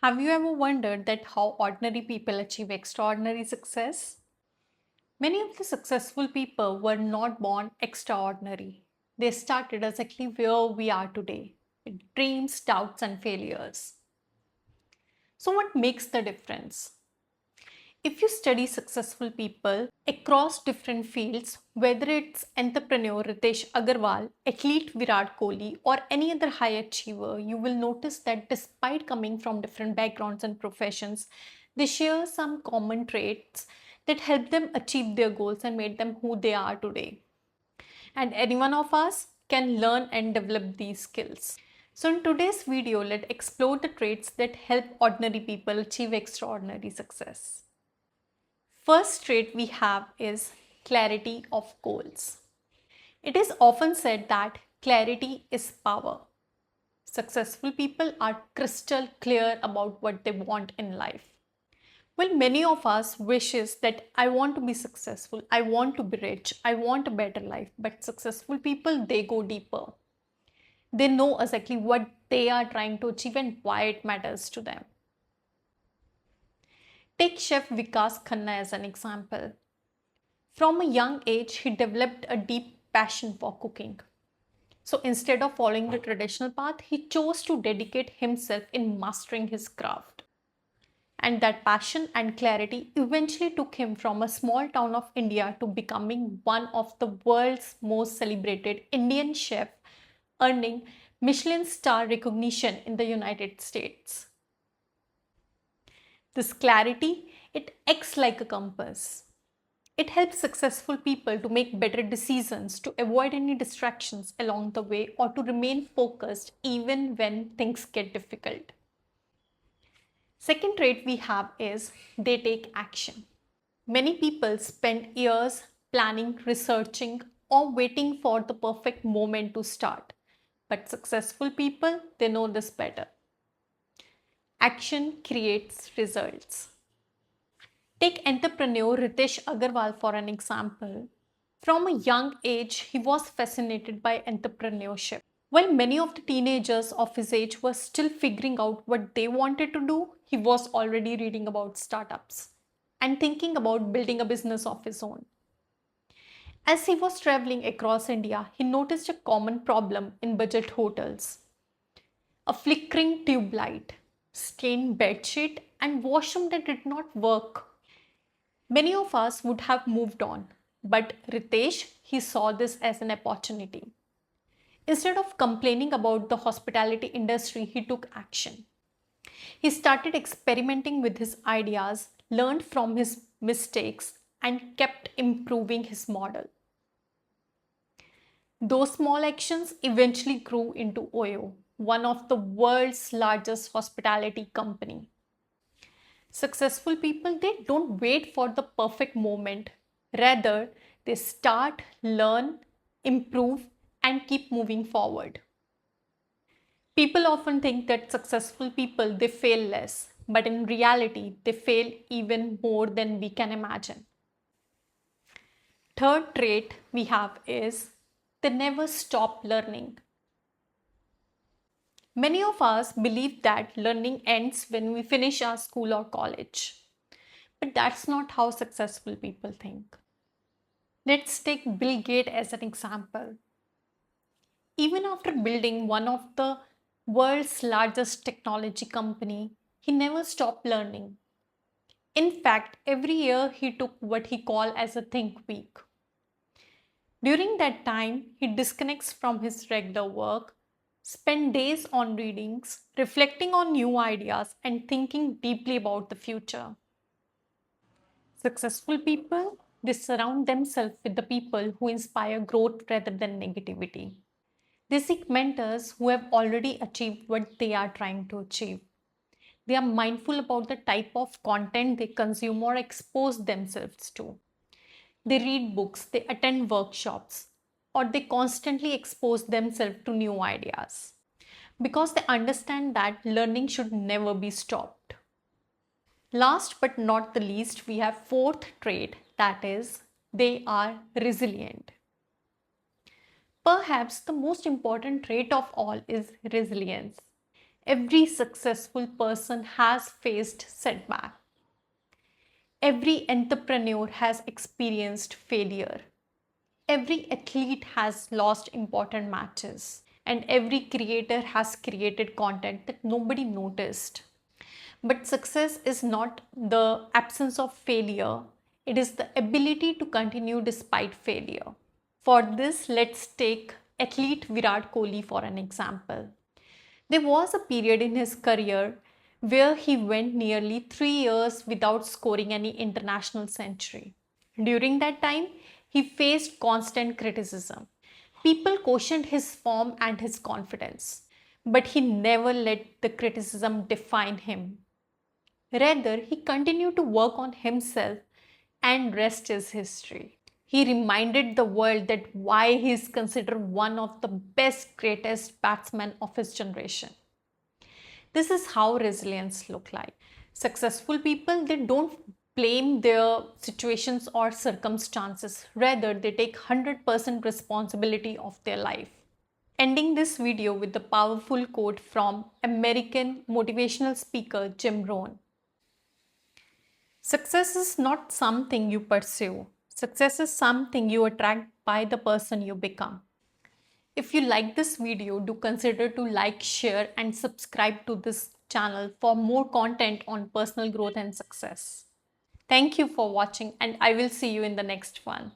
Have you ever wondered that how ordinary people achieve extraordinary success? Many of the successful people were not born extraordinary. They started exactly where we are today, with dreams, doubts, and failures. So, what makes the difference? If you study successful people across different fields, whether it's entrepreneur Ritesh Agarwal, athlete Virat Kohli, or any other high achiever, you will notice that despite coming from different backgrounds and professions, they share some common traits that help them achieve their goals and made them who they are today. And any one of us can learn and develop these skills. So in today's video, let's explore the traits that help ordinary people achieve extraordinary success. First trait we have is clarity of goals. It is often said that clarity is power. Successful people are crystal clear about what they want in life. Well, many of us wishes that I want to be successful, I want to be rich, I want a better life, but successful people, they go deeper. They know exactly what they are trying to achieve and why it matters to them. Take Chef Vikas Khanna as an example. From a young age, he developed a deep passion for cooking. So instead of following the traditional path, he chose to dedicate himself in mastering his craft. And that passion and clarity eventually took him from a small town of India to becoming one of the world's most celebrated Indian chef, earning Michelin star recognition in the United States. This clarity, it acts like a compass. It helps successful people to make better decisions, to avoid any distractions along the way, or to remain focused even when things get difficult. Second trait we have is they take action. Many people spend years planning, researching, or waiting for the perfect moment to start. But successful people, they know this better. Action creates results. Take entrepreneur Ritesh Agarwal for an example. From a young age, he was fascinated by entrepreneurship. While many of the teenagers of his age were still figuring out what they wanted to do, he was already reading about startups and thinking about building a business of his own. As he was traveling across India, he noticed a common problem in budget hotels: a flickering tube light, stained bedsheet, and washroom that did not work. Many of us would have moved on, but Ritesh, he saw this as an opportunity. Instead of complaining about the hospitality industry, he took action. He started experimenting with his ideas, learned from his mistakes, and kept improving his model. Those small actions eventually grew into Oyo, one of the world's largest hospitality company. Successful people, they don't wait for the perfect moment. Rather, they start, learn, improve, and keep moving forward. People often think that successful people they fail less, but in reality, they fail even more than we can imagine. Third trait we have is they never stop learning. Many of us believe that learning ends when we finish our school or college. But that's not how successful people think. Let's take Bill Gates as an example. Even after building one of the world's largest technology company, he never stopped learning. In fact, every year he took what he called as a think week. During that time, he disconnects from his regular work, spend days on readings, reflecting on new ideas and thinking deeply about the future. Successful people, they surround themselves with the people who inspire growth rather than negativity. They seek mentors who have already achieved what they are trying to achieve. They are mindful about the type of content they consume or expose themselves to. They read books, they attend workshops, or they constantly expose themselves to new ideas because they understand that learning should never be stopped. Last but not the least, we have fourth trait, that is they are resilient. Perhaps the most important trait of all is resilience. Every successful person has faced setback. Every entrepreneur has experienced failure. Every athlete has lost important matches. And every creator has created content that nobody noticed. But success is not the absence of failure, it is the ability to continue despite failure. For this, let's take athlete Virat Kohli for an example. There was a period in his career where he went nearly 3 years without scoring any international century. During that time, he faced constant criticism. People questioned his form and his confidence, but he never let the criticism define him. Rather, he continued to work on himself, and rest is history. He reminded the world that why he is considered one of the best, greatest batsmen of his generation. This is how resilience look like. Successful people, they don't blame their situations or circumstances. Rather, they take 100% responsibility of their life. Ending this video with the powerful quote from American motivational speaker Jim Rohn. Success is not something you pursue. Success is something you attract by the person you become. If you like this video, do consider to like, share and subscribe to this channel for more content on personal growth and success. Thank you for watching and I will see you in the next one.